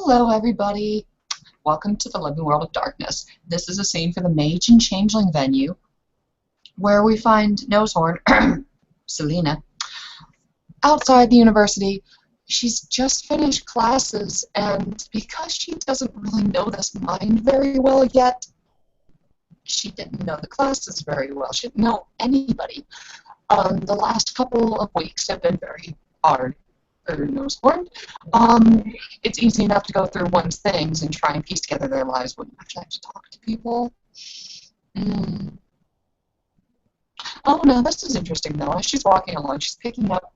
Hello, everybody. Welcome to the Living World of Darkness. This is a scene for the Mage and Changeling venue, where we find Nosehorn, Selena, outside the university. She's just finished classes, and because she doesn't really know this mind very well yet, she didn't know the classes very well. She didn't know anybody. The last couple of weeks have been very hard. Nosehorn. It's easy enough to go through one's things and try and piece together their lives when you actually have to talk to people. Oh, no, this is interesting, though. As she's walking along, she's picking up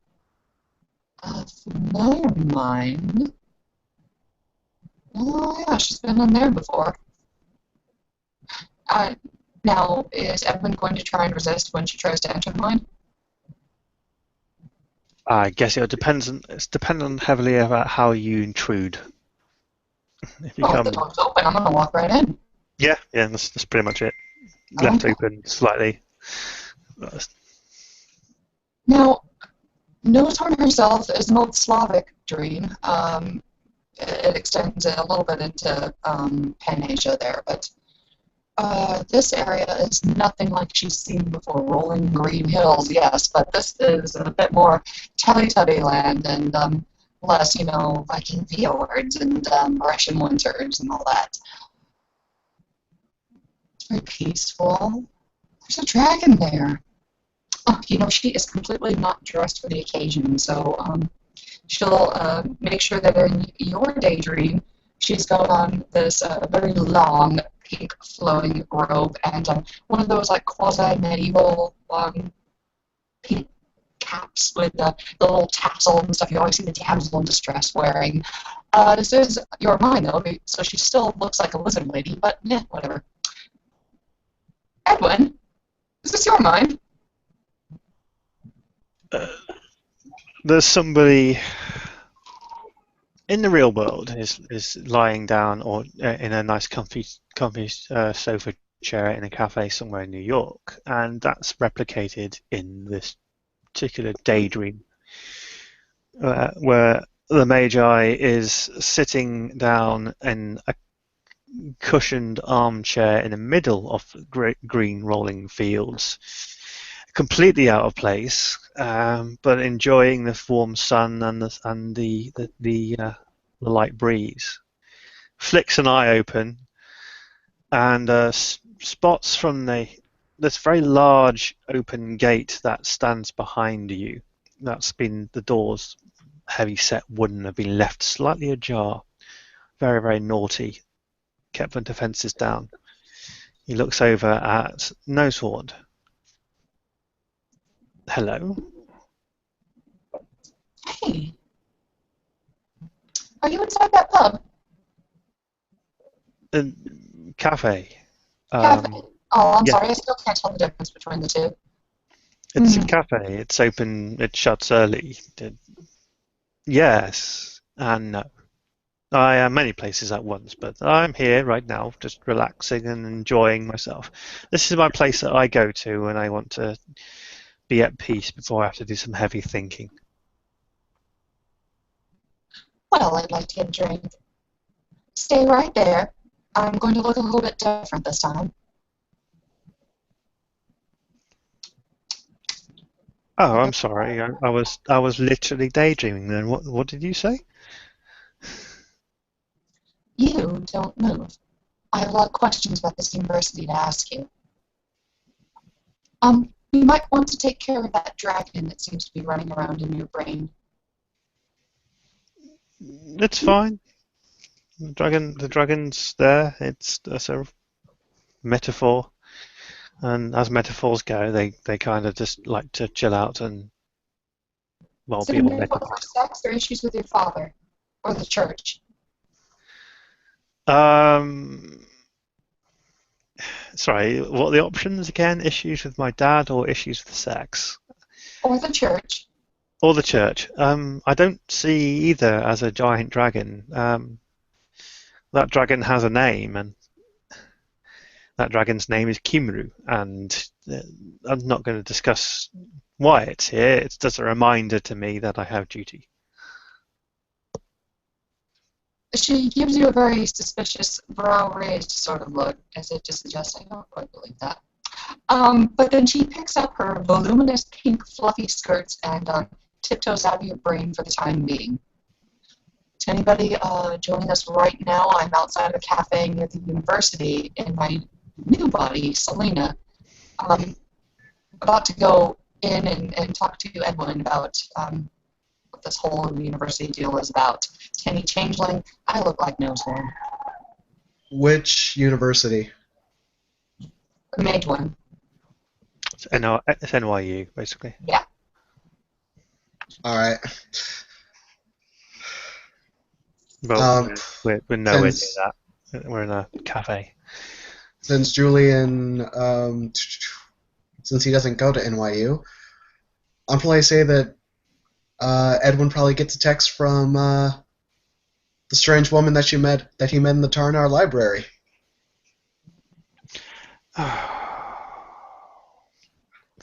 a familiar mind. Oh, yeah, she's been on there before. Now, is Edwin going to try and resist when she tries to enter the mind? I guess it's dependent heavily about how you intrude. If you If the door's open, I'm going to walk right in. yeah, that's pretty much it. Left open slightly. Now, Nosehorn herself is an old Slavic dream. It extends a little bit into Pan-Asia there, but this area is nothing like she's seen before. Rolling green hills, yes, but this is a bit more Teletubby land and less, Viking fjords and Russian winters and all that. It's very peaceful. There's a dragon there. Oh, she is completely not dressed for the occasion, so she'll make sure that in your daydream, she's got on this very long pink flowing robe and one of those like quasi-medieval pink caps with the little tassel and stuff you always see the damsel in distress wearing. This is your mind, though, so she still looks like a lizard lady, but whatever. Edwin, is this your mind? There's somebody in the real world is lying down or in a nice comfy sofa chair in a cafe somewhere in New York, and that's replicated in this particular daydream where the Magi is sitting down in a cushioned armchair in the middle of green rolling fields, completely out of place, but enjoying the warm sun and the light breeze. Flicks an eye open, and spots from this very large open gate that stands behind you. The doors, heavy set wooden, have been left slightly ajar. Very, very naughty. Kept the defences down. He looks over at Nosehorn. Hello. Hey. Are you inside that pub? Cafe. Cafe. Oh, I'm yeah. sorry. I still can't tell the difference between the two. It's a cafe. It's open. It shuts early. Yes and no. I am many places at once, but I'm here right now, just relaxing and enjoying myself. This is my place that I go to when I want to be at peace before I have to do some heavy thinking. Well, I'd like to get a drink. Stay right there. I'm going to look a little bit different this time. Oh, I'm sorry. I was literally daydreaming then. What did you say? You don't move. I have a lot of questions about this university to ask you. You might want to take care of that dragon that seems to be running around in your brain. It's fine. The dragon's there. It's a sort of metaphor, and as metaphors go, they kind of just like to chill out and Is it be a all metaphor for sex or issues with your father or the church? Sorry, what are the options again? Issues with my dad or issues with sex? Or the church? Or the church. I don't see either as a giant dragon. That dragon has a name, and that dragon's name is Kimru, and I'm not going to discuss why it's here. It's just a reminder to me that I have duty. She gives you a very suspicious, brow-raised sort of look, as if to suggest, I don't quite believe that. But then she picks up her voluminous pink fluffy skirts and tiptoes out of your brain for the time being. To anybody joining us right now, I'm outside of a cafe near the university in my new body, Selena, about to go in and talk to Edwin about what this whole university deal is about. Kenny Changeling, I look like Nosehorn. Which university? Mage one. It's NYU, basically. Yeah. All right. Well, we're nowhere near since- that. We're in a cafe. Since Julian, since he doesn't go to NYU, I'll probably say that Edwin probably gets a text from the strange woman that he met in the Tarnar library.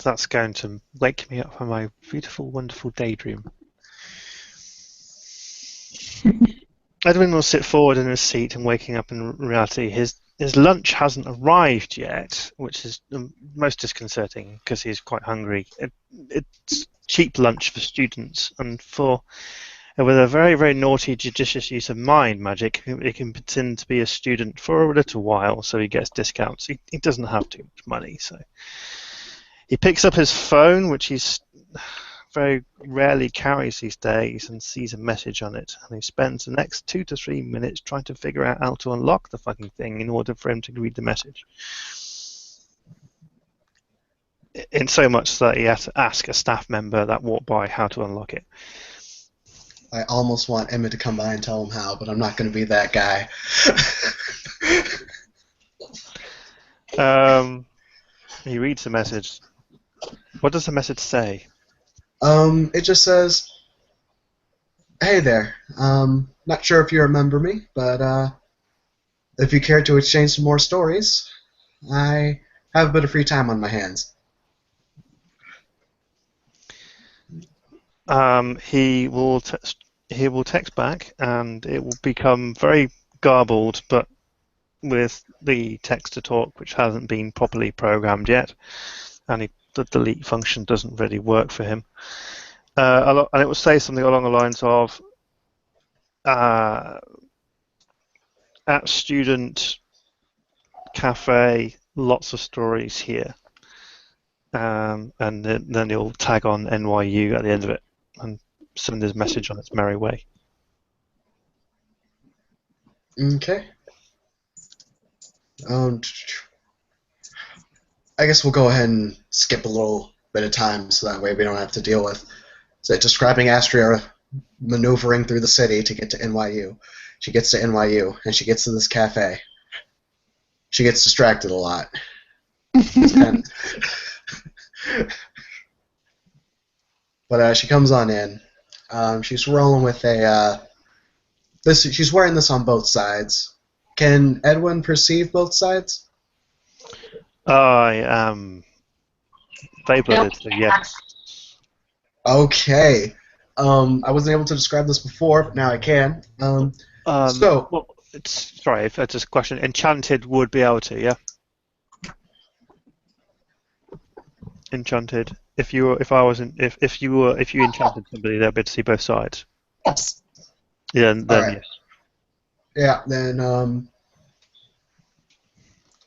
That's going to wake me up from my beautiful, wonderful daydream. Edwin will sit forward in his seat, and waking up in reality, his lunch hasn't arrived yet, which is most disconcerting because he's quite hungry. It's cheap lunch for students, and with a very, very naughty, judicious use of mind magic, he can pretend to be a student for a little while, so he gets discounts. He doesn't have too much money, so he picks up his phone, which he's very rarely carries these days, and sees a message on it, and he spends the next 2 to 3 minutes trying to figure out how to unlock the fucking thing in order for him to read the message. In so much that he has to ask a staff member that walked by how to unlock it. I almost want Emmett to come by and tell him how, but I'm not going to be that guy. He reads the message. What does the message say? It just says, "Hey there. Not sure if you remember me, but if you care to exchange some more stories, I have a bit of free time on my hands." He will text back, and it will become very garbled, but with the text-to-talk, which hasn't been properly programmed yet, and the delete function doesn't really work for him. And it will say something along the lines of, at student cafe, lots of stories here. And then he'll tag on NYU at the end of it and send his message on its merry way. Okay. I guess we'll go ahead and skip a little bit of time so that way we don't have to deal with describing Astria maneuvering through the city to get to NYU. She gets to NYU, and she gets to this cafe. She gets distracted a lot. But she comes on in. She's rolling with she's wearing this on both sides. Can Edwin perceive both sides? I am Beybladed, so yes. Okay. I wasn't able to describe this before, but now I can. Well, sorry, if that's just a question. Enchanted would be able to, yeah. Enchanted. If you enchanted somebody, they'll be able to see both sides. Yes. Yeah, then right. Yes. Yeah, then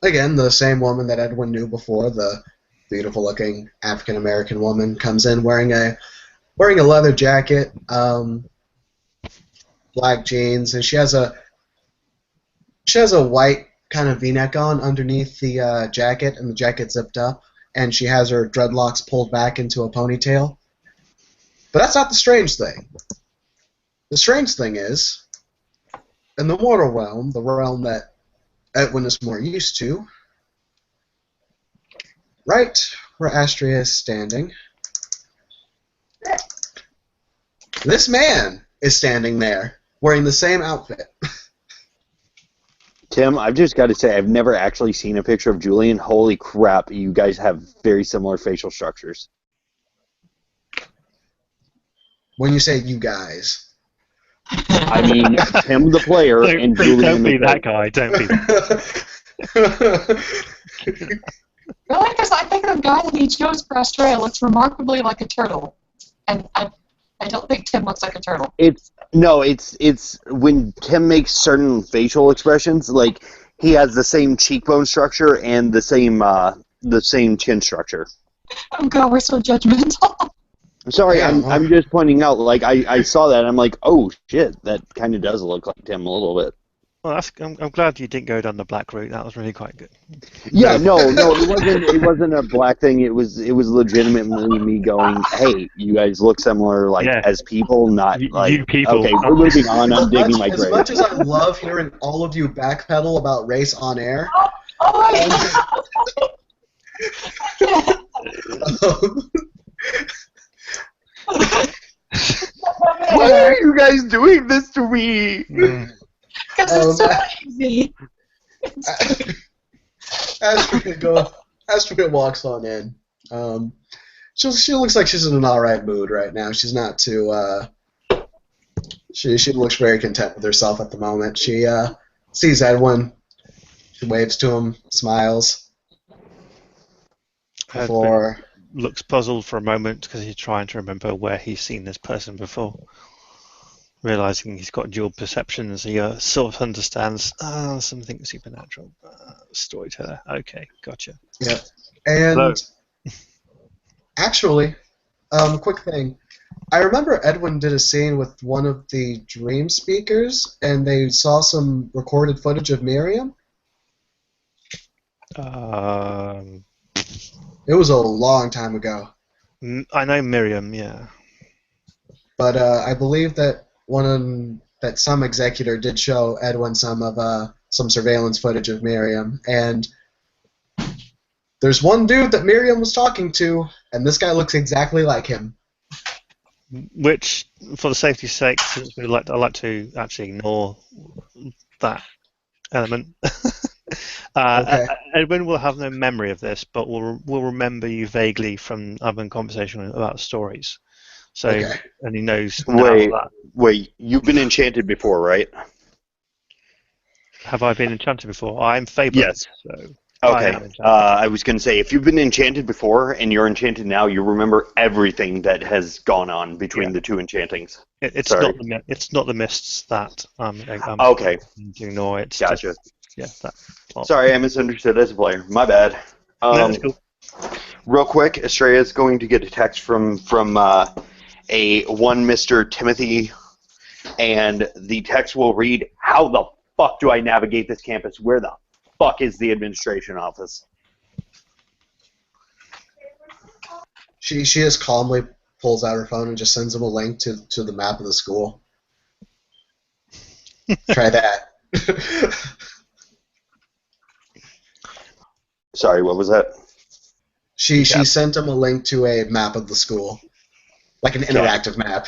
again, the same woman that Edwin knew before, the beautiful-looking African-American woman, comes in wearing a leather jacket, black jeans, and she has a white kind of V-neck on underneath the jacket, and the jacket zipped up, and she has her dreadlocks pulled back into a ponytail. But that's not the strange thing. The strange thing is, in the mortal realm, the realm that Edwin is more used to, right where Astria is standing, this man is standing there, wearing the same outfit. Tim, I've just got to say, I've never actually seen a picture of Julian. Holy crap, you guys have very similar facial structures. When you say you guys. I mean, Tim the player and Julian don't be the that coach. guy. Don't be. Really? Because I think the guy that he chose for Australia looks remarkably like a turtle. And I don't think Tim looks like a turtle. It's when Tim makes certain facial expressions, like he has the same cheekbone structure and the same chin structure. Oh god, we're so judgmental. Sorry, Yeah, I'm just pointing out. Like I saw that, and I'm like, oh shit, that kind of does look like Tim a little bit. Well, I'm glad you didn't go down the black route. That was really quite good. Yeah, no, it wasn't a black thing. It was legitimately me going, hey, you guys look similar, like Yeah. as people, not like You people. Okay, we're moving on. I'm digging my As grave. much as I love hearing all of you backpedal about race on air, Oh my god. Why are you guys doing this to me? Mm. Because it's so easy. Astrid walks on in. She looks like she's in an alright mood right now. She's not too. She looks very content with herself at the moment. She sees Edwin. She waves to him, smiles. Before Looks puzzled for a moment because he's trying to remember where he's seen this person before. Realizing he's got dual perceptions, he sort of understands something supernatural. Storyteller. Okay, gotcha. yeah, and Hello. actually, quick thing. I remember Edwin did a scene with one of the dream speakers, and they saw some recorded footage of Miriam. It was a long time ago, I know Miriam, yeah. but I believe that that some executor did show Edwin some surveillance footage of Miriam, and there's one dude that Miriam was talking to, and this guy looks exactly like him. Which, for the safety's sake, since I like to actually ignore that element. Okay. Edwin will have no memory of this, but will remember you vaguely from having a conversation about stories. So, Okay. and he knows now Wait, that. wait, you've been enchanted before, right? Have I been enchanted before? I'm Fabled. Yes. So Okay. I am enchanted. I was going to say, if you've been enchanted before and you're enchanted now, you remember everything that has gone on between Yeah. the two enchantings. It's sorry. not the mists that I'm Okay. to ignore. It's Gotcha. just that. Well, Sorry, I misunderstood as a player. My bad. no, that's cool. Real quick, Estrella is going to get a text from a one Mr. Timothy, and the text will read, "How the fuck do I navigate this campus? Where the fuck is the administration office?" She just calmly pulls out her phone and just sends him a link to the map of the school. Try that. Sorry, what was that? She sent him a link to a map of the school, like an interactive map.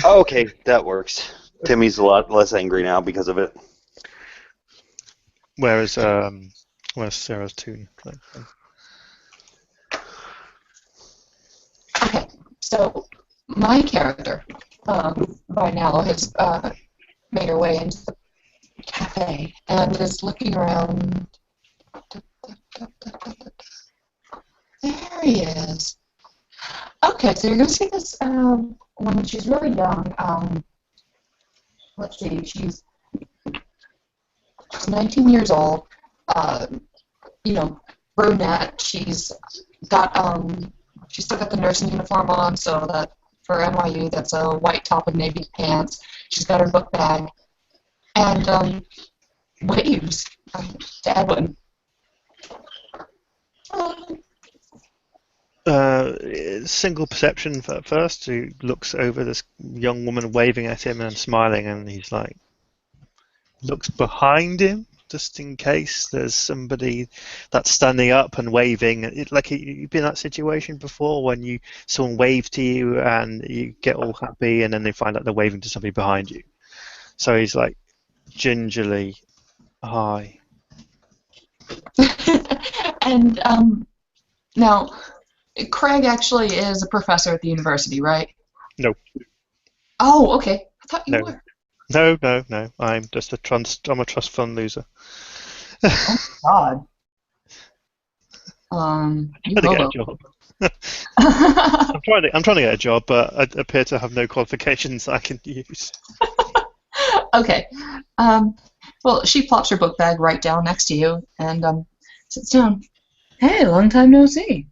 Oh, okay, that works. Timmy's a lot less angry now because of it. Where's Sarah's tune? Okay, so my character by now has made her way into the cafe and is looking around. There he is. Okay, so you're going to see this when she's really young. Let's see, she's 19 years old. Brunette. She's still got the nursing uniform on, so that for NYU, that's a white top and navy pants. She's got her book bag, and waves to Edwin. Single perception at first. He looks over this young woman waving at him and smiling, and he's like, looks behind him just in case there's somebody that's standing up and waving. Like you've been in that situation before when someone waves to you and you get all happy, and then they find out they're waving to somebody behind you. So he's like gingerly, hi. And now, Craig actually is a professor at the university, right? No. Oh, okay. I thought you No. were. No, no, no. I'm just I'm a trust fund loser. God. You Trying to get a hobo. job. I'm trying to get a job, but I appear to have no qualifications I can use. Okay. Well, she plops her book bag right down next to you and sits down. Hey, long time no see.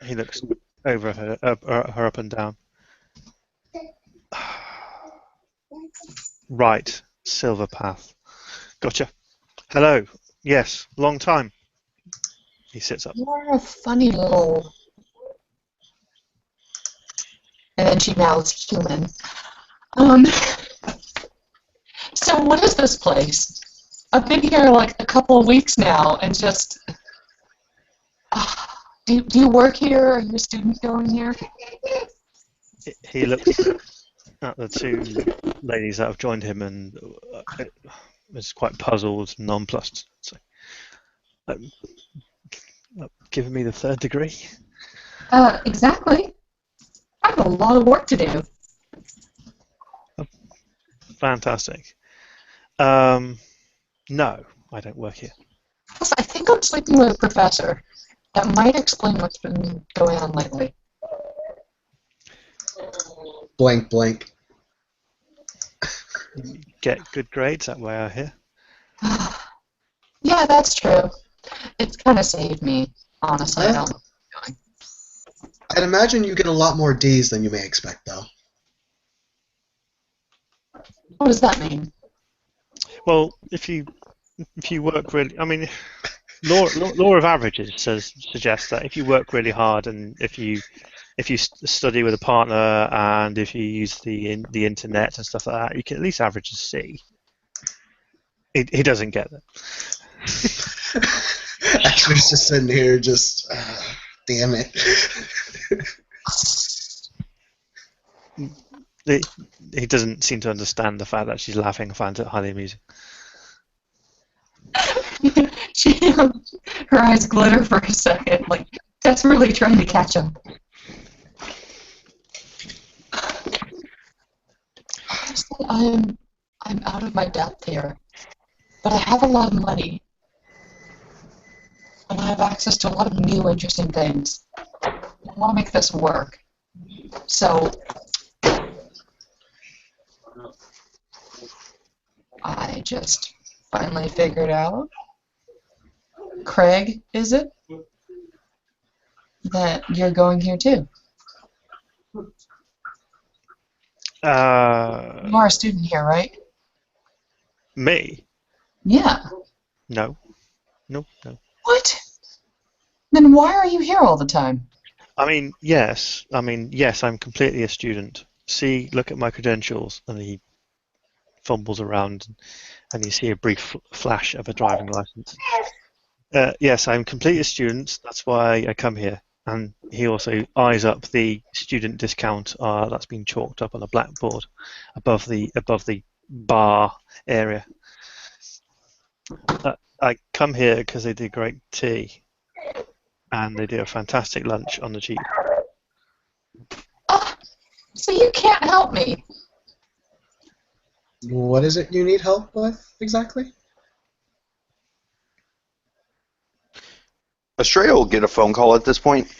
He looks over her up and down. Right, Silver Path. Gotcha. Hello. Yes, long time. He sits up. You're a funny little. And then she mouths human. So what is this place? I've been here like a couple of weeks now, and just. Do you work here? Are you a student going here? He looks at the two ladies that have joined him and is quite puzzled, nonplussed. So, giving me the third degree? Exactly. I have a lot of work to do. Fantastic. No, I don't work here. Plus, I think I'm sleeping with a professor. That might explain what's been going on lately. Blank, blank. Get good grades that way, I hear. Yeah, that's true. It's kind of saved me, honestly. I don't know what I'm doing. I'd imagine you get a lot more D's than you may expect, though. What does that mean? Well, if you work really, I mean, law of averages suggests that if you work really hard and if you study with a partner and if you use the internet and stuff like that, you can at least average a C. He doesn't get that. Ashley's just sitting here, just damn it. He doesn't seem to understand the fact that she's laughing and finds it highly amusing. Her eyes glitter for a second, like desperately trying to catch him. Honestly, I'm out of my depth here, but I have a lot of money, and I have access to a lot of new, interesting things. I want to make this work. So I just finally figured out, Craig, is it? That you're going here too. You are a student here, right? Me? Yeah. No. What? Then why are you here all the time? I mean, yes, I'm completely a student. See, look at my credentials, and he fumbles around, and you see a brief flash of a driving license. Yes, I'm completely a student. That's why I come here. And he also eyes up the student discount that's been chalked up on a blackboard above the bar area. I come here because they do great tea, and they do a fantastic lunch on the cheap. So you can't help me. What is it you need help with, exactly? Estrella will get a phone call at this point.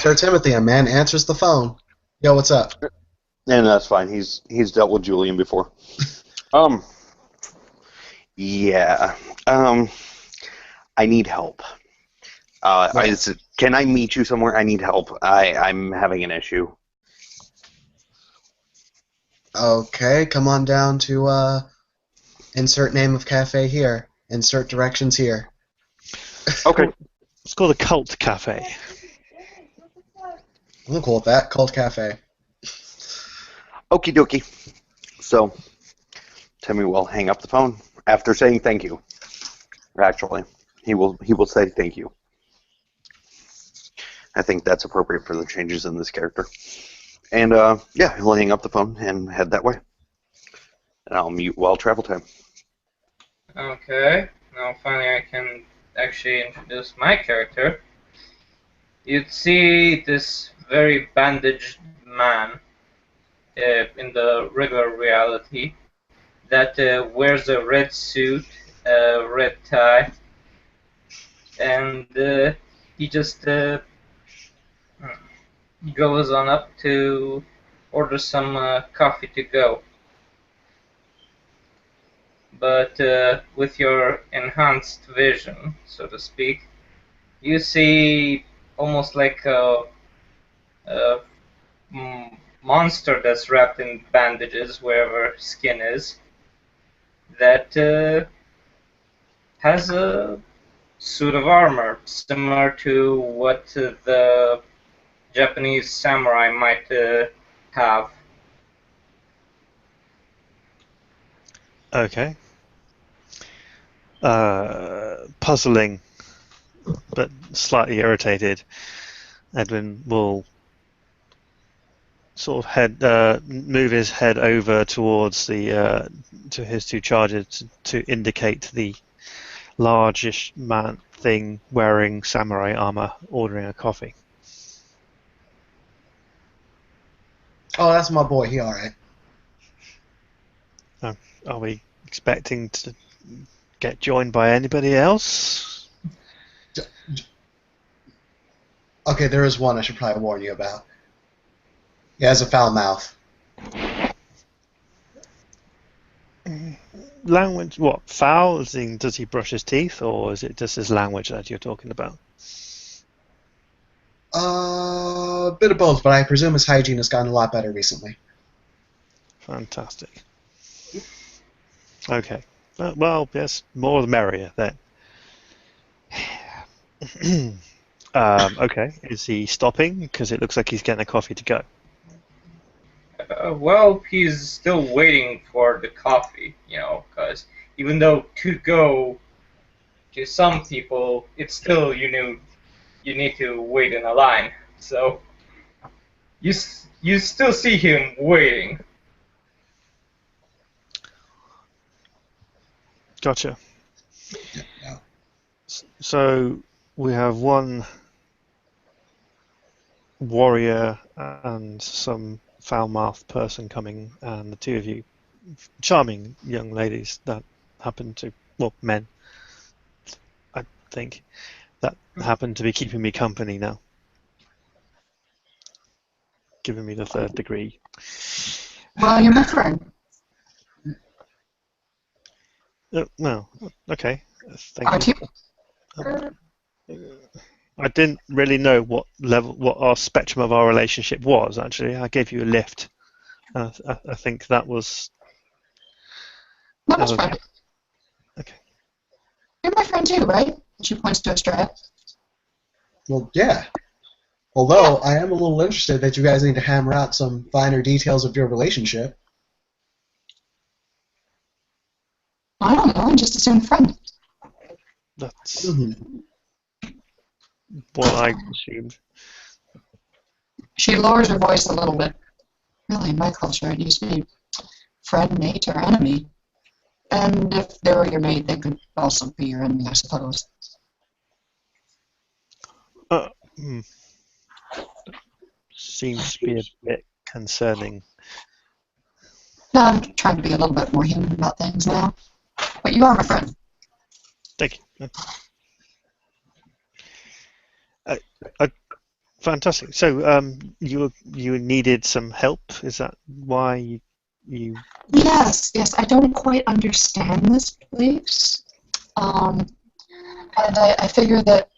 Sir Timothy, a man answers the phone. Yo, what's up? And that's fine. He's dealt with Julian before. Yeah. I need help. Can I meet you somewhere? I need help. I'm having an issue. Okay, come on down to insert name of cafe here. Insert directions here. Okay. It's called a cult cafe. I'm cool with that. Cult cafe. Okie dokie. So, Timmy will hang up the phone after saying thank you. Actually, he will say thank you. I think that's appropriate for the changes in this character. And yeah, he'll hang up the phone and head that way. And I'll mute while travel time. Okay, now finally I can actually introduce my character. you'd see this very bandaged man in the regular reality that wears a red suit, a red tie, and he just goes on up to order some coffee to go. But with your enhanced vision, so to speak, you see almost like a monster that's wrapped in bandages wherever skin is, that has a suit of armor similar to what the Japanese samurai might have. Okay. Puzzling, but slightly irritated, Edwin will sort of move his head over towards the to his two chargers to indicate the largish man thing wearing samurai armor ordering a coffee. Oh, that's my boy. He all right. Are we expecting to get joined by anybody else? Okay, there is one I should probably warn you about. He has a foul mouth. Language, what? Foul? Does he brush his teeth, or is it just his language that you're talking about? A bit of both, but I presume his hygiene has gotten a lot better recently. Fantastic. Okay. Well, yes, more the merrier then. Okay. Is he stopping? Because it looks like he's getting a coffee to go. Well, he's still waiting for the coffee, because even though to go to some people, it's still, you need to wait in a line. So you still see him waiting. Gotcha. Yeah. So we have one warrior and some foul-mouthed person coming, and the two of you, charming young ladies that happen to, well, men, I think, that happen to be keeping me company now, giving me the third degree. Well, you're my friend. Well, okay. Thank Aren't you. you? I didn't really know what our spectrum of our relationship was. Actually, I gave you a lift. I think that was. Not much fun. Okay. You're my friend too, right? She points to Estrella. Well, yeah. Although I am a little interested that you guys need to hammer out some finer details of your relationship. I don't know. I just assumed friend. That's Mm-hmm. what I assumed. She lowers her voice a little bit. Really, in my culture, it used to be friend, mate, or enemy. And if they were your mate, they could also be your enemy, I suppose. Seems to be a bit concerning. No, I'm trying to be a little bit more human about things now. But you are my friend. Thank you. Fantastic. So, you needed some help. Is that why you? Yes. I don't quite understand this place. And I figure that,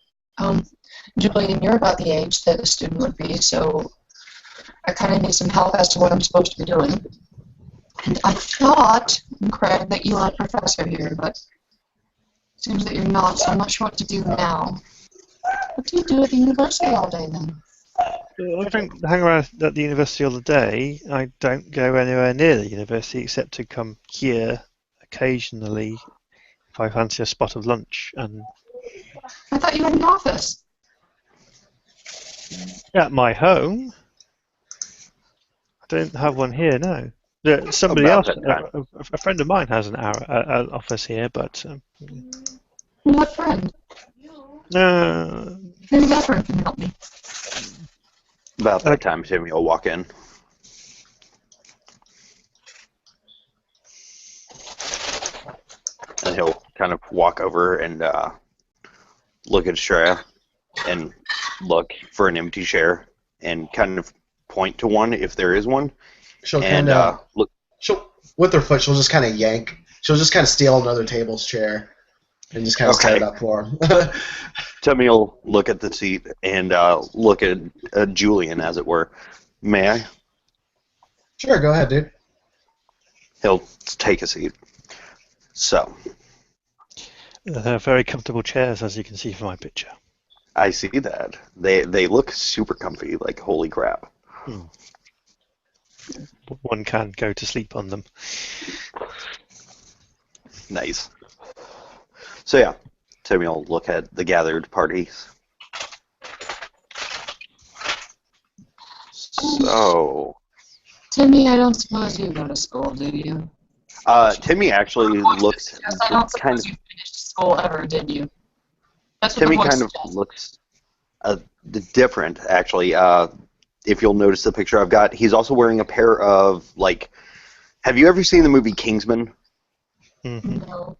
Julian, you're about the age that a student would be, so I kind of need some help as to what I'm supposed to be doing. And I thought, Craig, that you were a professor here, but it seems that you're not, so I'm not sure what to do now. What do you do at the university all day, then? I don't hang around at the university all the day. I don't go anywhere near the university except to come here occasionally if I fancy a spot of lunch. And I thought you had an office. at my home, I don't have one here. No, somebody About else, that time. a friend of mine has an office here, but What friend? Maybe Catherine can help me. About that time, Timmy will walk in. And he'll kind of walk over and look at Shreya and look for an empty chair and kind of point to one if there is one. She'll And kind of look. she'll with her foot. She'll just kind of yank. She'll just kind of steal another table's chair and just kind of set it up for him. Timmy will look at the seat and look at Julian, as it were. May I? Sure, go ahead, dude. He'll take a seat. So, They're very comfortable chairs, as you can see from my picture. I see that. They look super comfy, like holy crap. One can go to sleep on them. Nice. So yeah, Timmy will look at the gathered parties. So, Timmy, I don't suppose you go to school, do you? Timmy actually looks Yes, I don't kind suppose of. you finished school ever, did you? That's what Timmy the voice kind of suggests. looks different, actually. If you'll notice the picture I've got, he's also wearing a pair of, like, have you ever seen the movie Kingsman? Hmm. No.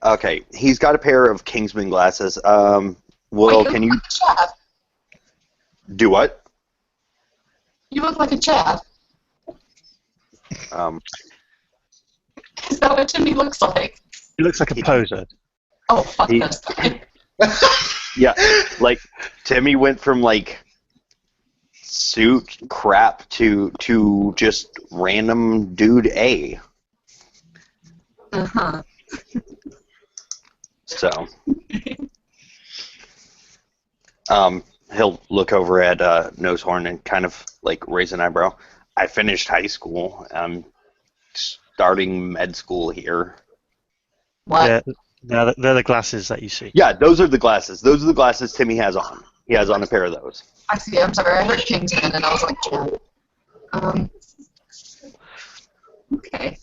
Okay, he's got a pair of Kingsman glasses. Will, Wait, can you look like a chav. do what? You look like a chav. Is that what Timmy looks like? He looks like a poser. Oh, fuck He- this. Yeah, like, Timmy went from, like, suit crap to just random dude A. Uh-huh. So, he'll look over at Nosehorn and kind of like raise an eyebrow. I finished high school. I'm starting med school here. What? They're the glasses that you see. Yeah, those are the glasses. Those are the glasses Timmy has on. He has on a pair of those. I see. I'm sorry. I heard Kingsman, and I was like, chav. Okay.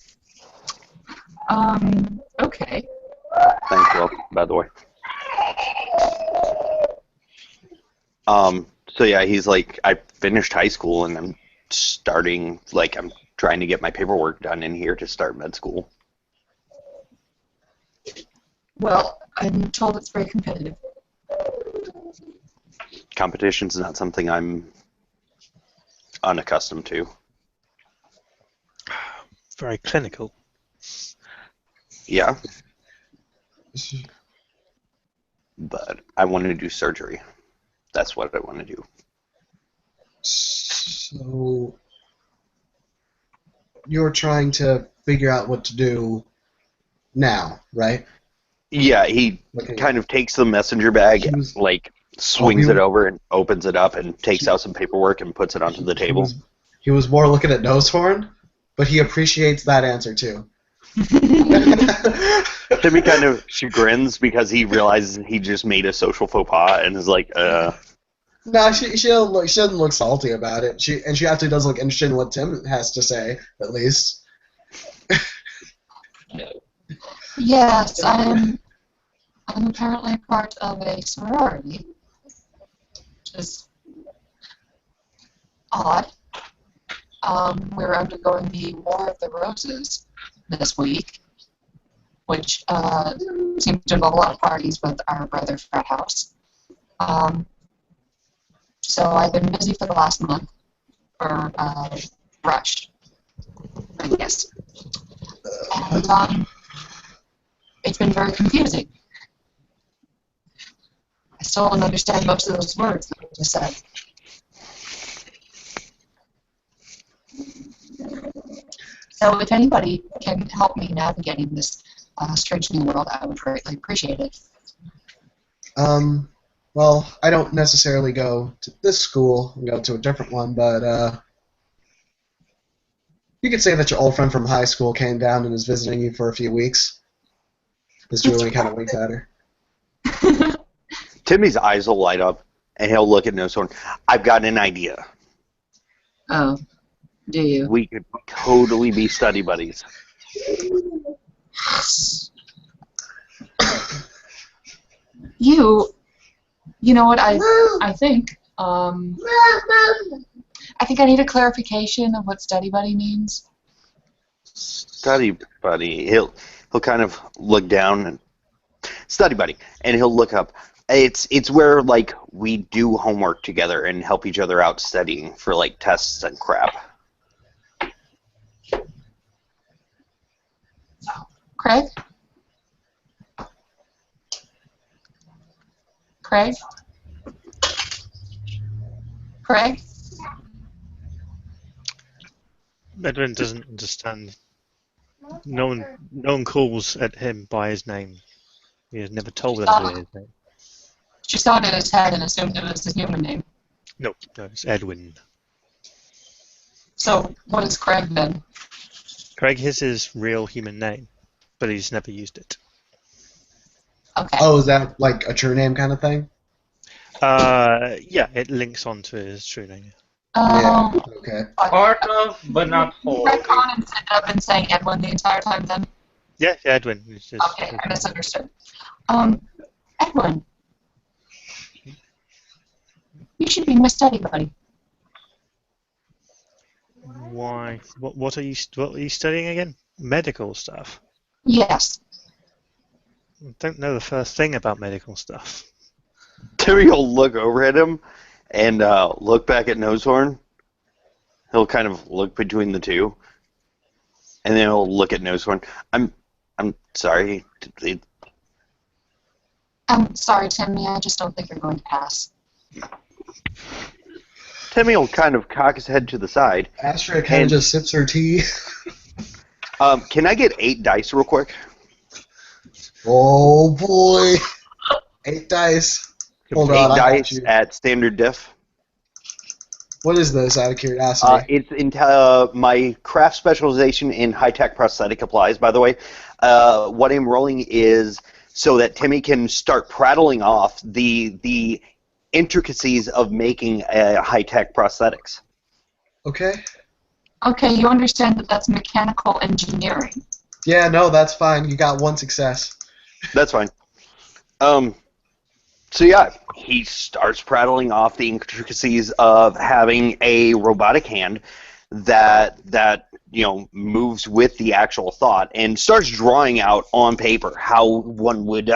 Okay. Thanks, Will, by the way. So yeah, he's like, I finished high school and I'm starting, like, I'm trying to get my paperwork done in here to start med school. Well, I'm told it's very competitive. Competition's not something I'm unaccustomed to. Very clinical. Yeah, but I want to do surgery. That's what I want to do. So you're trying to figure out what to do now, right? Yeah, he Okay. kind of takes the messenger bag, He was- like swings he- it over and opens it up and takes out some paperwork and puts it onto the table. He was more looking at Nosehorn, but he appreciates that answer too. Timmy kind of grins because he realizes he just made a social faux pas and is like, No, she doesn't look salty about it. She actually does look interested in what Tim has to say, at least. Yes, I'm apparently part of a sorority, which is odd. We're undergoing the War of the Roses this week, which seems to involve a lot of parties with our brother frat house. So I've been busy for the last month, or rushed, I guess. And it's been very confusing. I still don't understand most of those words that you just said. So if anybody can help me navigating this strange new world, I would greatly appreciate it. Well, I don't necessarily go to this school and go to a different one, but you could say that your old friend from high school came down and is visiting you for a few weeks. This Julian kind of winked at her. Timmy's eyes will light up and he'll look at Nosehorn. I've got an idea. Oh, do you? We could totally be study buddies. You You know what? I think I need a clarification of what study buddy means. Study buddy. He'll kind of look down and study buddy, and he'll look up. It's where like we do homework together and help each other out studying for like tests and crap. Craig? Craig? Craig? Edwin doesn't understand. No one calls at him by his name. He has never told them his name. She saw it in his head and assumed it was the human name. No, it's Edwin. So, what is Craig then? Craig is his real human name, but he's never used it. Okay. Oh, is that like a true name kind of thing? Yeah, it links on to his true name. Yeah. Okay. Part of, but not whole. Retcon and said I've been saying Edwin the entire time then? Yeah, Edwin. It's just, Okay, I misunderstood. Edwin. You should be my study buddy. Why? What are you studying again? Medical stuff. Yes. I don't know the first thing about medical stuff. Timmy will look over at him and look back at Nosehorn. He'll kind of look between the two, and then he'll look at Nosehorn. I'm sorry. I'm sorry, Timmy. I just don't think you're going to pass. Timmy will kind of cock his head to the side. Astrid kind of just sips her tea. Can I get 8 dice real quick? Oh boy. 8 dice. Hold 8 on, I got dice you. at standard diff. What is this, out of curiosity? It's in my craft specialization in high-tech prosthetic applies, by the way. What I'm rolling is so that Timmy can start prattling off the intricacies of making high-tech prosthetics. Okay. Okay, you understand that that's mechanical engineering. Yeah, no, that's fine. You got 1 success. That's fine. So yeah, he starts prattling off the intricacies of having a robotic hand that moves with the actual thought and starts drawing out on paper how one would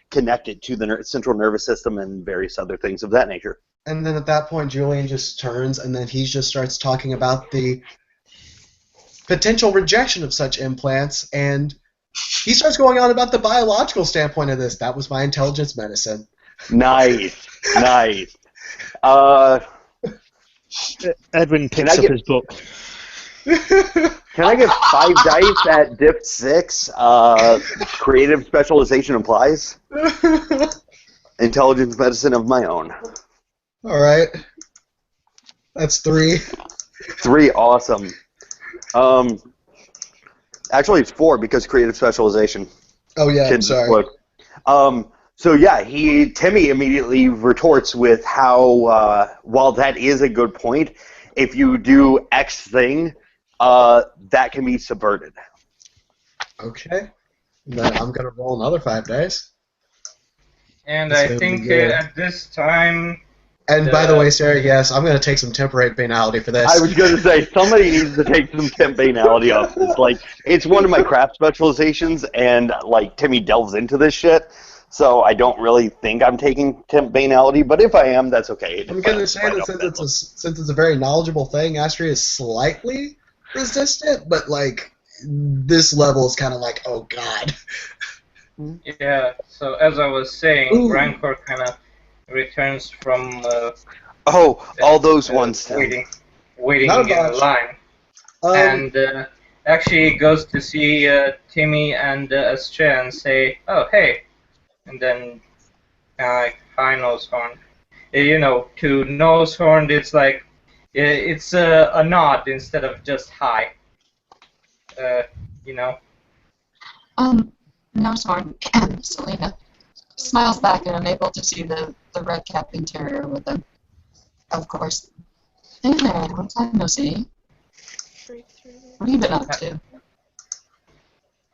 connect it to the central nervous system and various other things of that nature. And then at that point, Julian just turns, and then he just starts talking about the potential rejection of such implants, and he starts going on about the biological standpoint of this. That was my intelligence medicine. Nice. Edwin picks up his book. Can I get 5 dice at diff 6? Creative specialization applies. Intelligence medicine of my own. All right. That's 3. 3, awesome. Actually, it's 4 because creative specialization. Oh yeah, Kids sorry. Look. So yeah, Timmy immediately retorts with how while that is a good point, if you do X thing, that can be subverted. Okay. Then I'm gonna roll another 5 dice. And That's I gonna think be good. at this time, And by the way, Sarah, yes, I'm gonna take some temporary banality for this. I was going to say somebody needs to take some temp banality off. It's one of my craft specializations, and like Timmy delves into this shit. So I don't really think I'm taking temp banality, but if I am, that's okay. I'm gonna say that since it's a very knowledgeable thing, Astrid is slightly resistant, but like this level is kind of like, oh god. yeah. So as I was saying, Ooh. Rancor kind of returns from all those ones. waiting Not in much. line, and actually goes to see Timmy and Astrid and say, "Oh, hey," and then hi, Nosehorn. To Nosehorn, it's like it's a nod instead of just hi. Nosehorn, Selena, smiles back and I'm able to see the red cap interior with them. Of course. Hey there, long time no see. What have you been up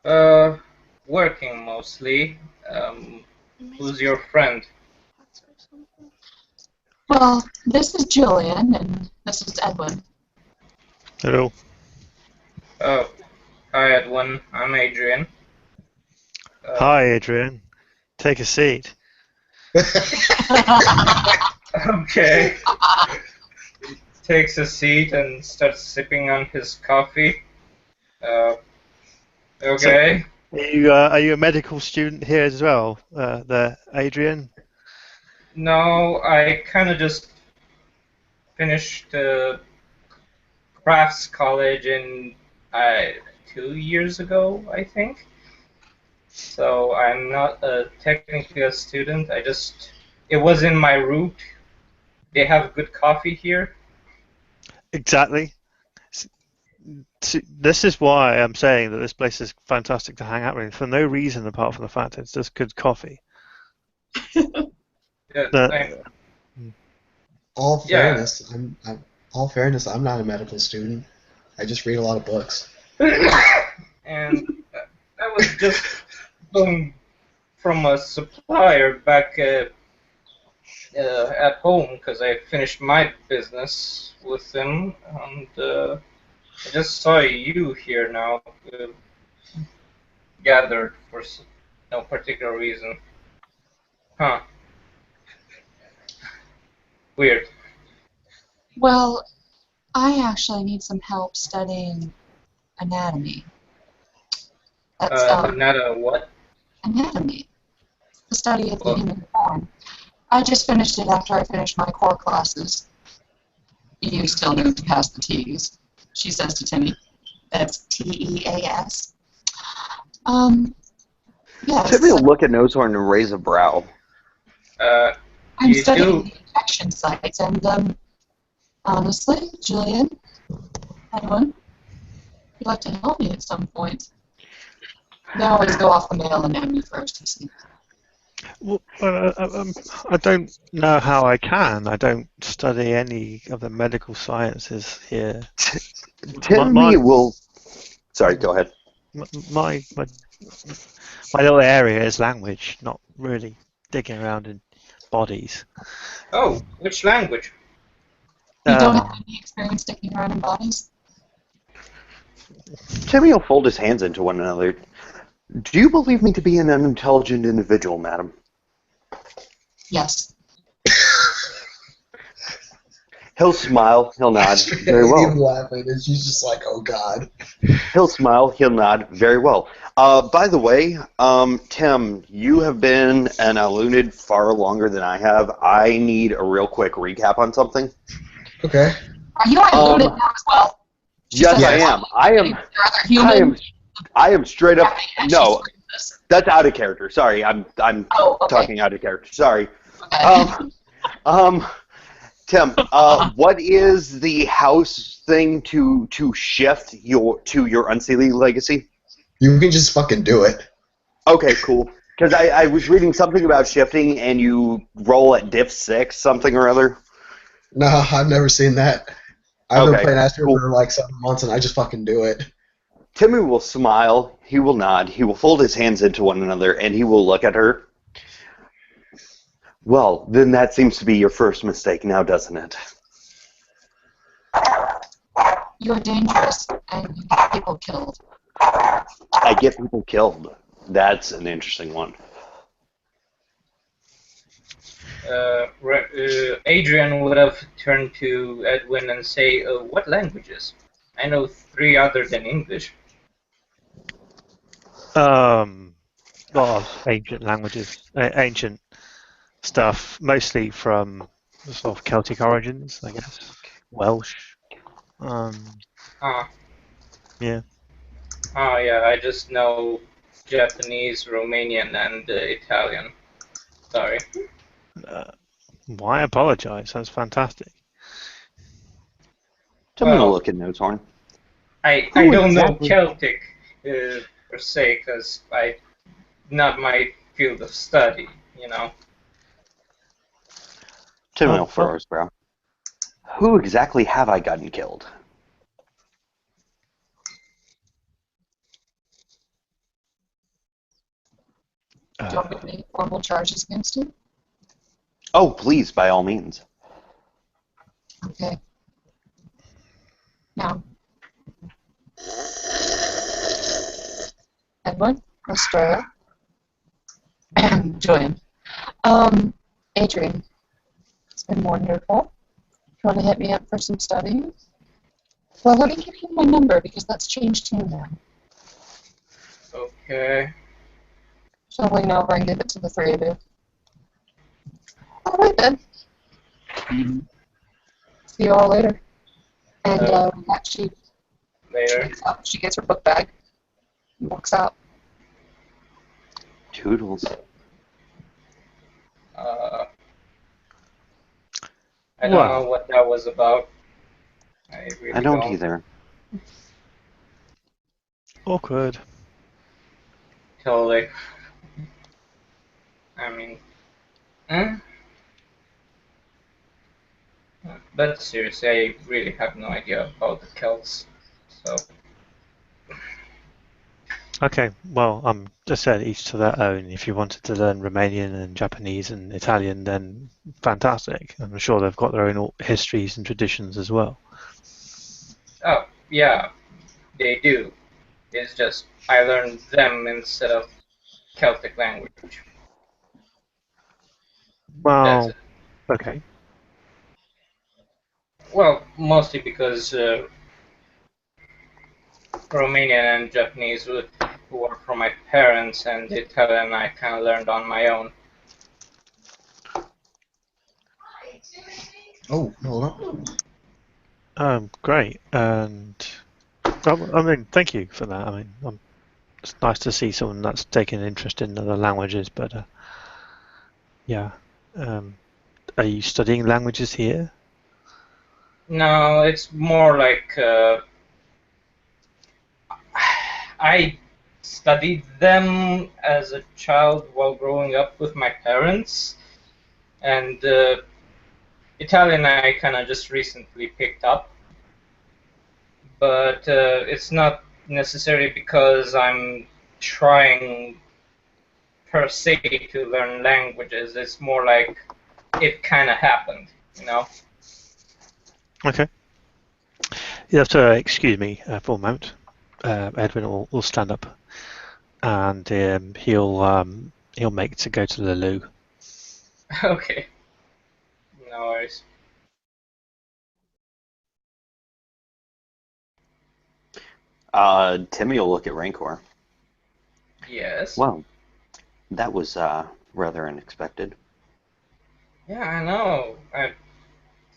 to? Working mostly. Who's your friend? Well, this is Julian, and this is Edwin. Hello. Oh, hi Edwin. I'm Adrian. Hi, Adrian. Take a seat. Okay. Takes a seat and starts sipping on his coffee. Okay. Are you a medical student here as well, there, Adrian? No, I kind of just finished crafts college in 2 years ago, I think. So I'm not technically a student. It was in my route. They have good coffee here. Exactly. This is why I'm saying that this place is fantastic to hang out with, for no reason apart from the fact it's just good coffee. Yeah, All Yeah. fairness, I'm not a medical student. I just read a lot of books. and I was just going from a supplier back at home because I finished my business with them, and I just saw you here now, gathered for no particular reason. Huh. Weird. Well, I actually need some help studying anatomy. That's Not a what? anatomy, the study of the Well, human form. I just finished it after I finished my core classes. You still need to pass the T's, she says to Timmy. That's T-E-A-S. Yes, Timmy will look at Nosehorn and raise a brow. uh, I'm you studying do. the injection sites, and honestly, Julian, Edwin, you'd like to help me at some point. They always go off the male anatomy first, you see. Well, I don't know how I can. I don't study any of the medical sciences here. Timmy will. Sorry, go ahead. My little area is language, not really digging around in bodies. Oh, which language? You don't have any experience sticking around in bodies? Timmy will fold his hands into one another. Do you believe me to be an unintelligent individual, madam? Yes. He'll smile. He'll nod. Very Even well. laughing, and she's just like, "Oh God." He'll smile. He'll nod. Very well. By the way, Tim, you have been an Alunid far longer than I have. I need a real quick recap on something. Okay. Are you eluded now as well? She Yes, says, I am. I am. Your other human? I am straight up. Yeah, No, she's this. that's out of character. Sorry, I'm Oh, okay. talking out of character. Sorry. Okay. Tim, what is the house thing to shift your Unseelie legacy? You can just fucking do it. Okay, cool. Because I was reading something about shifting, and you roll at diff 6, something or other. No, I've never seen that. I've been Okay, playing Astro cool. for like 7 months, and I just fucking do it. Timmy will smile. He will nod. He will fold his hands into one another, and he will look at her. Well, then that seems to be your first mistake now, doesn't it? You're dangerous, and you get people killed. I get people killed. That's an interesting one. Adrian would have turned to Edwin and say, "What languages? I know 3 other than English." Well, ancient languages, ancient stuff, mostly from sort of Celtic origins, I guess. Welsh. Ah, Yeah. oh yeah, I just know Japanese, Romanian, and Italian. Sorry. Why apologize? That's fantastic. Timmy will Well, look at Nosehorn. I Who don't exactly- know Celtic per se, because not my field of study, you know. Timmy will furrow his brow. Who exactly have I gotten killed? Do you want me to make formal charges against you? Oh, please, by all means. Okay. Now, Edwin, Australia, Julian. Adrian, it's been wonderful. You want to hit me up for some studying? Well, let me give you my number because that's changed too now. Okay. So lean over and give it to the three of you. All right then. See you all later. And with that, she Later. gets up. She gets her book bag and walks out. Toodles. I don't know what that was about. I really I don't either. Awkward. Totally. I mean, but seriously, I really have no idea about the Celts. So, Okay, well, just said each to their own. If you wanted to learn Romanian and Japanese and Italian, then fantastic. I'm sure they've got their own histories and traditions as well. oh, yeah, they do. It's just I learned them instead of Celtic language. That's Well, it. okay. Well, mostly because Romanian and Japanese were from my parents, and Italian I kind of learned on my own. Oh, hold on. Great. And I mean, thank you for that. I mean, it's nice to see someone that's taken an interest in other languages. But yeah, are you studying languages here? No, it's more like I studied them as a child while growing up with my parents, and Italian I kind of just recently picked up, but it's not necessarily because I'm trying per se to learn languages. It's more like it kind of happened, you know? Okay. You have to excuse me for a moment. Edwin will stand up, and he'll make to go to the loo. Okay. No worries. Timmy will look at Rancor. Yes. Well, that was rather unexpected. Yeah, I know.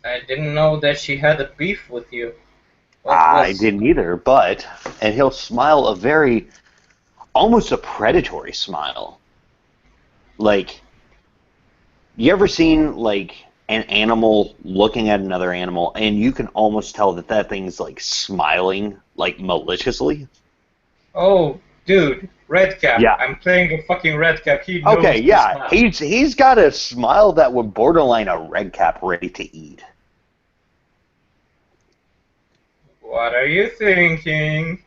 I didn't know that she had a beef with you. I didn't either, and he'll smile a very, almost a predatory smile. Like, you ever seen, like, an animal looking at another animal, and you can almost tell that that thing's, like, smiling, like, maliciously? Oh, dude, Redcap. Yeah. I'm playing a fucking Redcap. He knows Okay, to yeah, smile. he's got a smile that would borderline a red cap ready to eat. What are you thinking?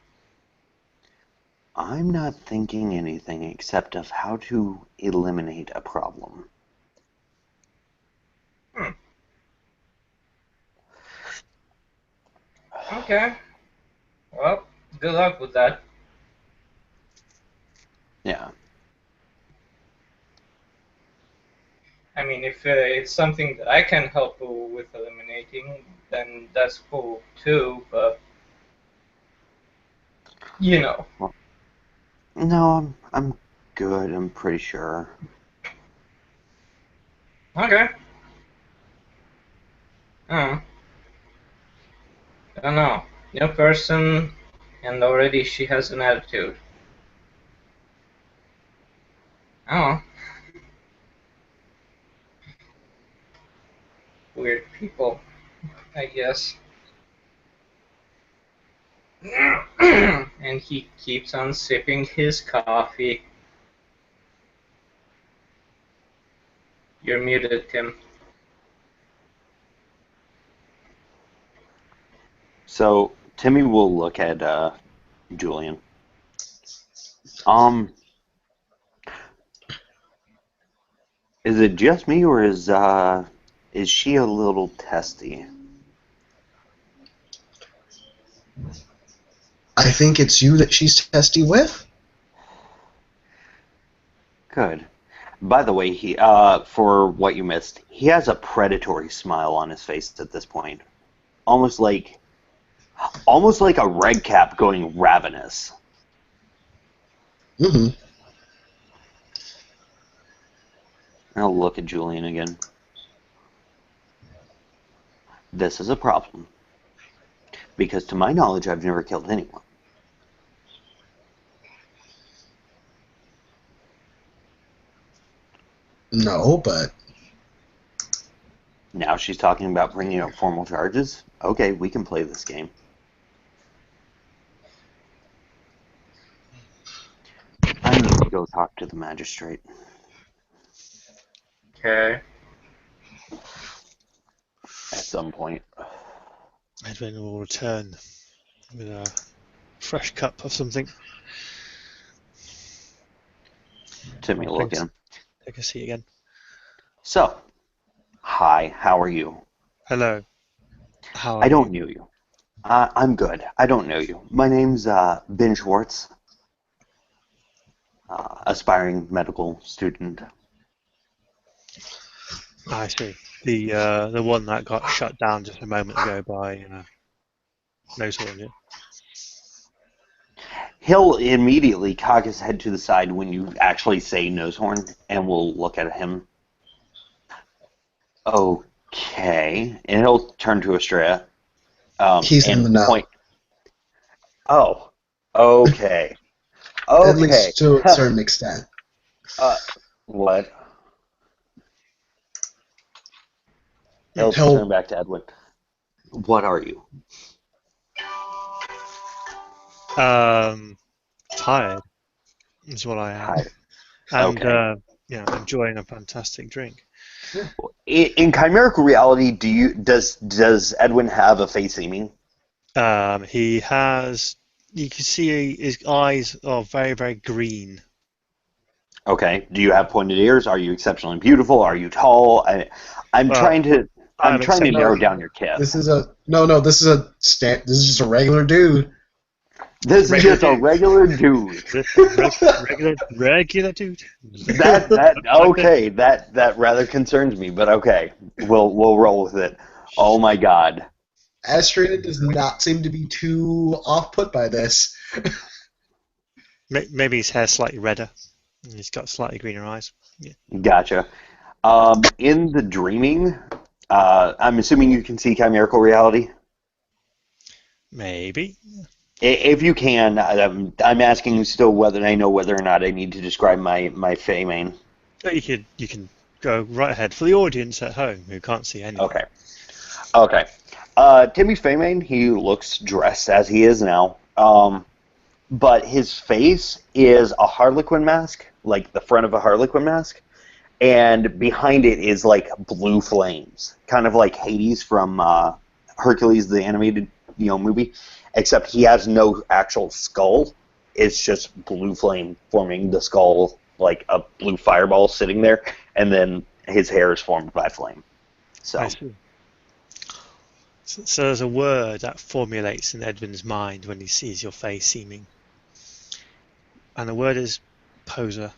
I'm not thinking anything except of how to eliminate a problem. Okay. Well, good luck with that. Yeah. I mean, if it's something that I can help with eliminating, then that's cool too, but you know. No, I'm good, I'm pretty sure. Okay. I don't know. New person, and already she has an attitude. Oh. Weird people, I guess. And he keeps on sipping his coffee. You're muted, Tim. So, Timmy will look at Julian. Is it just me, or is she a little testy? I think it's you that she's testy with. Good. By the way, he for what you missed, he has a predatory smile on his face at this point, almost like a red cap going ravenous. Mm-hmm. I'll look at Julian again. This is a problem, because to my knowledge, I've never killed anyone. No, but Now she's talking about bringing up formal charges. Okay, we can play this game. I need to go talk to the magistrate. Okay. At some point. Edwin will return with a fresh cup of something. Timmy, look at him. Take a seat again. So, hi, how are you? Hello. How are I don't you? know you. I'm good. I don't know you. My name's Ben Schwartz. Aspiring medical student. I see. The one that got shut down just a moment ago by Nosehorn, yeah? He'll immediately cock his head to the side when you actually say Nosehorn, and we'll look at him. Okay. And he'll turn to Estrella. he's and in the know. point. Oh. Okay. At Okay. least to a certain extent. What? He'll He'll- turn back to Edwin. What are you? Tired is what I am. Tired. And Okay. enjoying a fantastic drink. In chimerical reality, does Edwin have a face seeming? He has. You can see his eyes are very, very green. Okay. Do you have pointed ears? Are you exceptionally beautiful? Are you tall? I'm Well, trying to I'm narrow exceptional. down your kiss. This is just a regular dude. This is just a regular dude. Regular dude. That rather concerns me, but okay. We'll roll with it. Oh my god. Astrida does not seem to be too off-put by this. Maybe his hair's slightly redder. And he's got slightly greener eyes. Yeah. Gotcha. In the dreaming, I'm assuming you can see chimerical reality. Maybe. If you can, I'm asking still whether I know whether or not I need to describe my Feymane. But you can go right ahead for the audience at home who can't see anything. Okay. Timmy Feymane, he looks dressed as he is now, but his face is a Harlequin mask, like the front of a Harlequin mask, and behind it is like blue flames, kind of like Hades from Hercules, the animated movie, except he has no actual skull. It's just blue flame forming the skull, like a blue fireball sitting there, and then his hair is formed by flame. So. I see. So there's a word that formulates in Edwin's mind when he sees your face seeming. And the word is poser.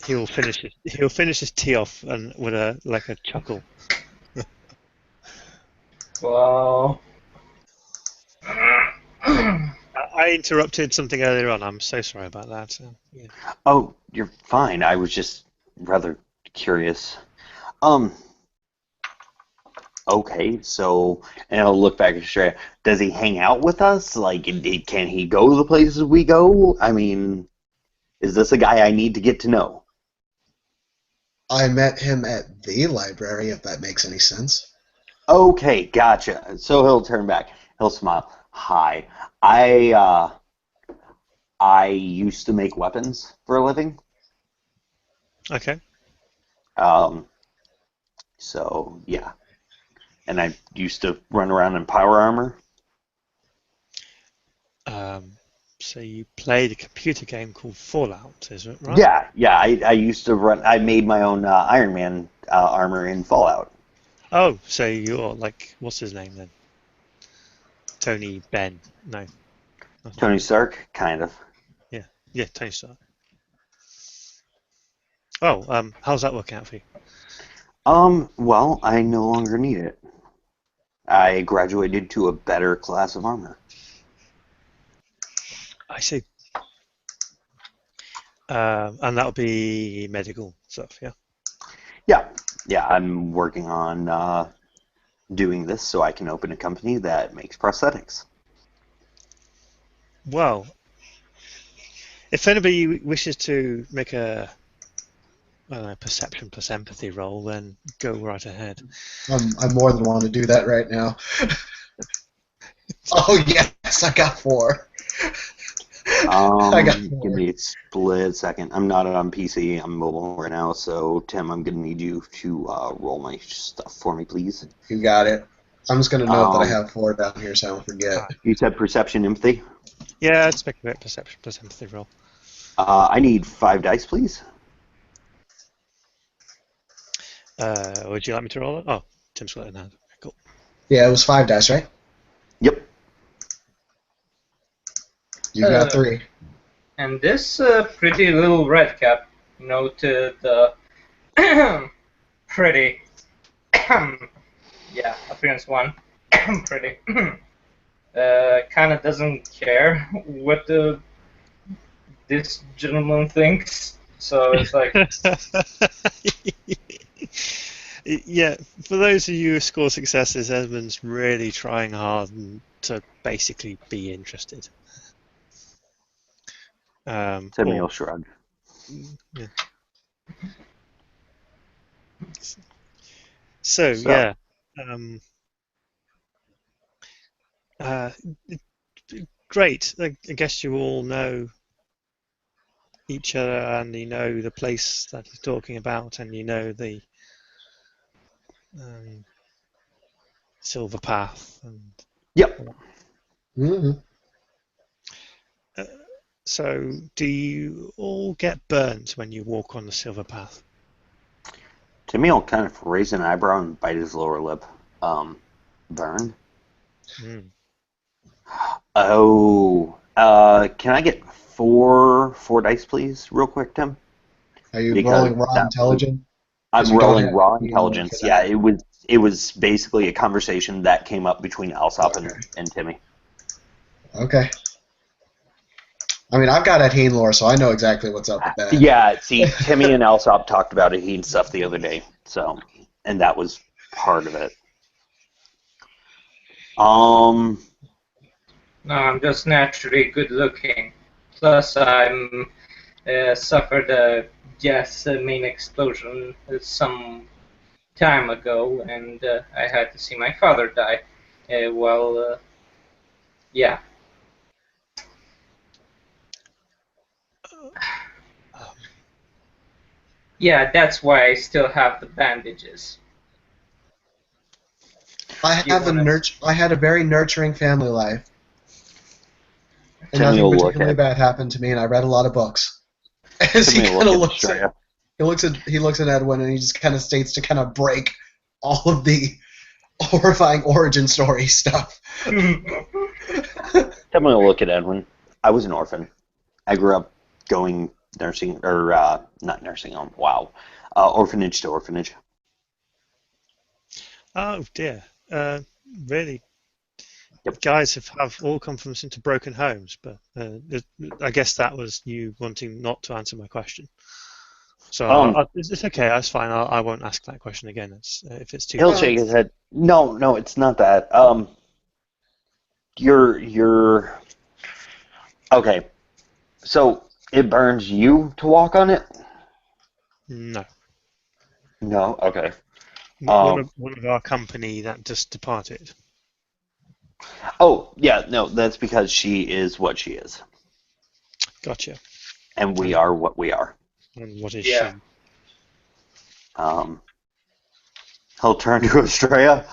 He'll finish his tea off and with a chuckle. Well. I interrupted something earlier on. I'm so sorry about that. Yeah. Oh, you're fine. I was just rather curious. Okay, so, and I'll look back at Estrella. Does he hang out with us? Like, can he go to the places we go? I mean, is this a guy I need to get to know? I met him at the library, if that makes any sense. Okay, gotcha. So he'll turn back. He'll smile. Hi. I used to make weapons for a living. Okay. So, yeah. And I used to run around in power armor. So you played a computer game called Fallout, is it right? Yeah. I used to run. I made my own Iron Man armor in Fallout. Oh, so you're like, what's his name then? Tony Ben. No. not Tony Stark, kind of. Yeah, Tony Stark. Oh, how's that working out for you? Well, I no longer need it. I graduated to a better class of armor. I see. And that'll be medical stuff, yeah? Yeah, I'm working on doing this so I can open a company that makes prosthetics. Well, if anybody wishes to make a perception plus empathy roll, then go right ahead. I more than want to do that right now. Oh yes, I got 4. I got 4. Give me a split second. I'm not on PC. I'm mobile right now. So Tim, I'm gonna need you to roll my stuff for me, please. You got it. I'm just gonna note that I have 4 down here, so I don't forget. You said perception, empathy. Yeah, I'd expect a perception plus empathy roll. I need 5 dice, please. Would you like me to roll it? Oh, Tim's got it now. Cool. Yeah, it was 5 dice, right? Yep. You got 3. And this pretty little red cap noted the pretty, yeah, appearance 1, pretty, kind of doesn't care what this gentleman thinks. So it's like, yeah, for those of you who score successes, Edmund's really trying hard to basically be interested. Samuel shrug. Yeah. So yeah, great. I guess you all know each other, and you know the place that he's talking about, and you know the Silver Path. And Yep. Mm-hmm. So, do you all get burnt when you walk on the Silver Path? Timmy will kind of raise an eyebrow and bite his lower lip. Burn? Mm. Oh. Can I get four dice, please, real quick, Tim? Are you Because rolling raw intelligence? I'm 'Cause you don't rolling have raw to be intelligence. for Yeah, that. it was basically a conversation that came up between Alsop Okay. and Timmy. Okay. I mean, I've got Adheen lore, so I know exactly what's up with that. Yeah, see, Timmy and Alsop talked about it and stuff the other day, so, and that was part of it. no, I'm just naturally good looking. Plus, I'm suffered a gas main explosion some time ago, and I had to see my father die. Yeah. Yeah, that's why I still have the bandages. I had a very nurturing family life. And Timmy nothing will look particularly at- bad happened to me, and I read a lot of books. As he Timmy will kind of look looks at at, he looks at Edwin, and he just kind of states to kind of break all of the horrifying origin story stuff. Timmy will look at Edwin. I was an orphan. I grew up going nursing, or not nursing home, orphanage to orphanage. Oh dear. Really? Yep. Guys have all come from into broken homes, but I guess that was you wanting not to answer my question. So it's okay. That's fine. I won't ask that question again. If it's too. He'll shake his head. No, it's not that. You're okay. So it burns you to walk on it? No. No. Okay. One of our company that just departed. Oh yeah, no. That's because she is what she is, Gotcha. and we are what we are. And what is Yeah. she? He'll turn to Estrella.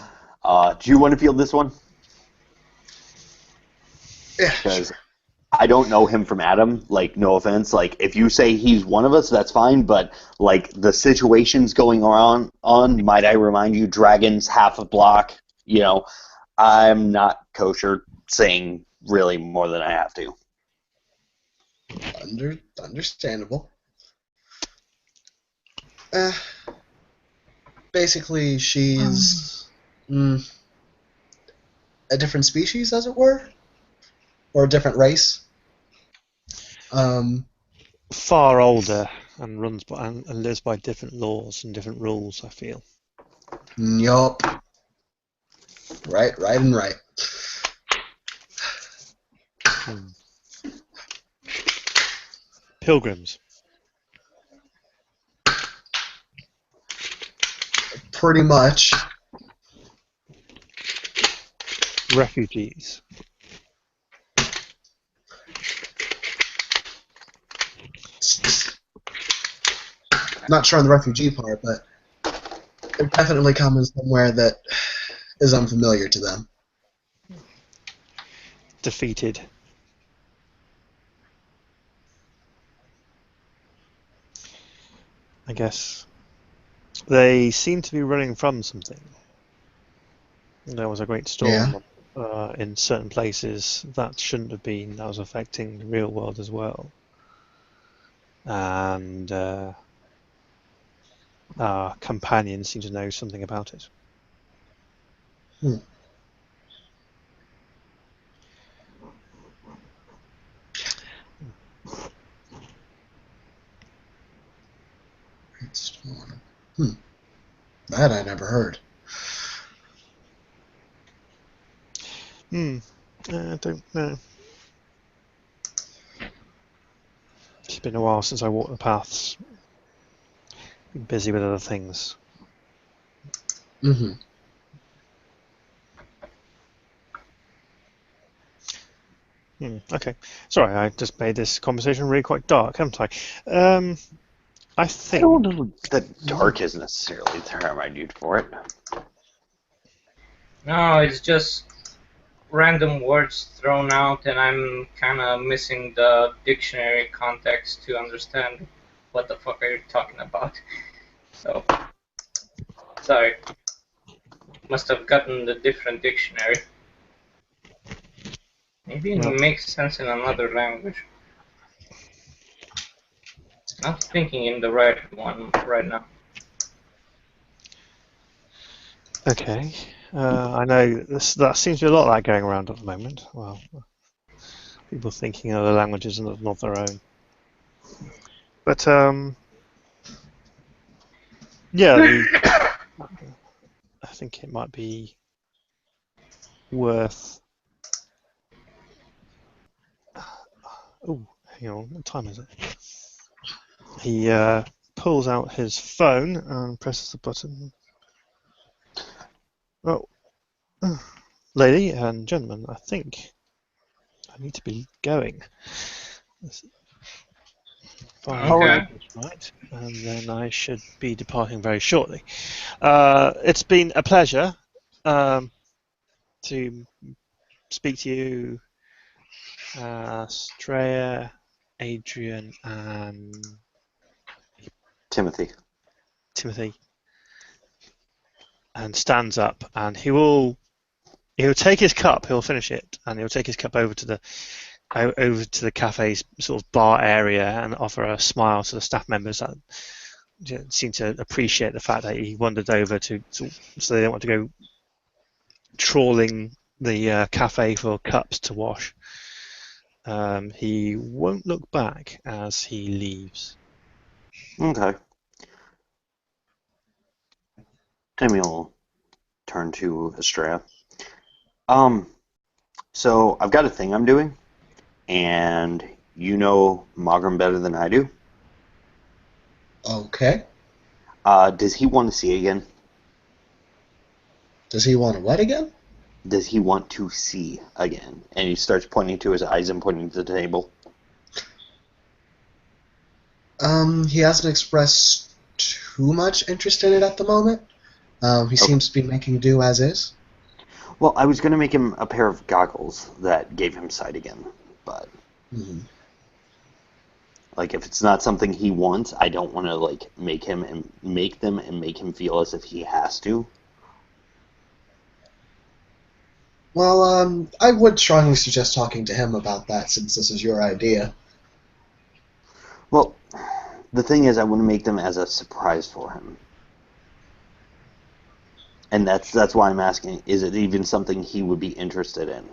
Do you want to field this one? Yeah. Because I don't know him from Adam. Like, no offense. Like, if you say he's one of us, that's fine. But like the situations going on, might I remind you, dragons half a block. You know, I'm not kosher, saying really more than I have to. Understandable. Basically, she's a different species, as it were, or a different race. Far older and runs by and lives by different laws and different rules, I feel. Yup. Right, and right. Pilgrims. Pretty much. Refugees. Not sure on the refugee part, but they're definitely coming somewhere that is unfamiliar to them. Defeated. I guess they seem to be running from something. There was a great storm in certain places that shouldn't have been. That was affecting the real world as well. And our companions seem to know something about it. Great storm. That I never heard. I don't know. It's been a while since I walked the paths. Been busy with other things. Okay. Sorry, I just made this conversation really quite dark, haven't I? I think... I don't know that dark is necessarily the term I'd use for it. No, it's just random words thrown out, and I'm kind of missing the dictionary context to understand what the fuck are you talking about. So, sorry. Must have gotten the different dictionary. Maybe it makes sense in another language. Not thinking in the right one right now. Okay. I know that seems to be a lot of that going around at the moment. Well, people thinking other languages and not their own. But yeah, I think it might be worth. Oh, hang on. What time is it? He pulls out his phone and presses the button. Oh, lady and gentlemen, I think I need to be going. Okay. Right, and then I should be departing very shortly. It's been a pleasure to speak to you, Straya, Adrian, and Timothy. And stands up, and he'll take his cup. He'll finish it, and he'll take his cup over to the cafe's sort of bar area and offer a smile to the staff members that seem to appreciate the fact that he wandered over so they don't want to go trawling the cafe for cups to wash. He won't look back as he leaves. Okay. Timmy will turn to Estrella. So I've got a thing I'm doing, and you know Magram better than I do. Okay. Does he want to see again? Does he want to what again? Does he want to see again? And he starts pointing to his eyes and pointing to the table. He hasn't expressed too much interest in it at the moment. He seems to be making do as is. Well, I was going to make him a pair of goggles that gave him sight again, but like if it's not something he wants, I don't want to like make him feel as if he has to. Well, I would strongly suggest talking to him about that since this is your idea. Well, the thing is, I want to make them as a surprise for him. And that's why I'm asking, is it even something he would be interested in?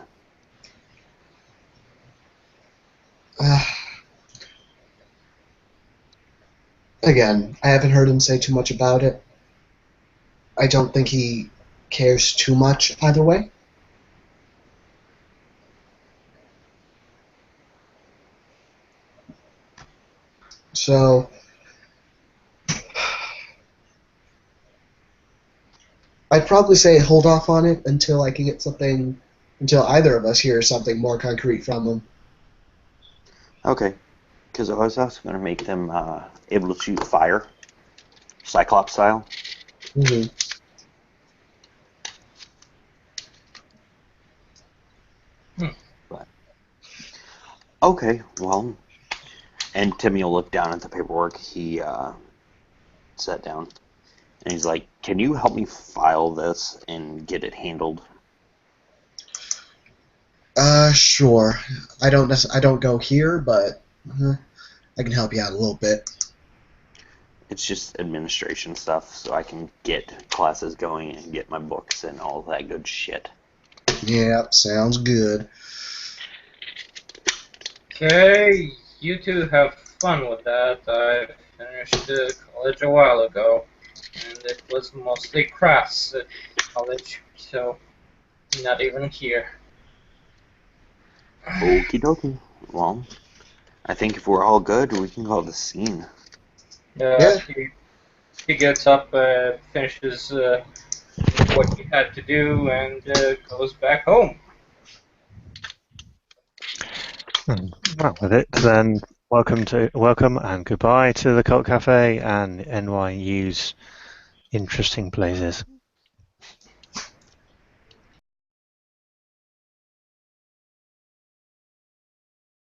Again, I haven't heard him say too much about it. I don't think he cares too much either way. So, I'd probably say hold off on it until I can get something, until either of us hear something more concrete from him. Okay. Because I was also going to make them able to shoot fire, Cyclops style. Mm-hmm. But okay, well, and Timmy will look down at the paperwork he set down, and he's like, "Can you help me file this and get it handled?" Sure. I don't go here, but I can help you out a little bit. It's just administration stuff, so I can get classes going and get my books and all that good shit. Yeah, sounds good. Okay, you two have fun with that. I finished college a while ago, and it was mostly crafts at college, so not even here. Okie dokie. Well, I think if we're all good, we can call it a scene. Yeah. He gets up, finishes what he had to do, and goes back home. Well, with it, then welcome and goodbye to the Cult Cafe and NYU's interesting places.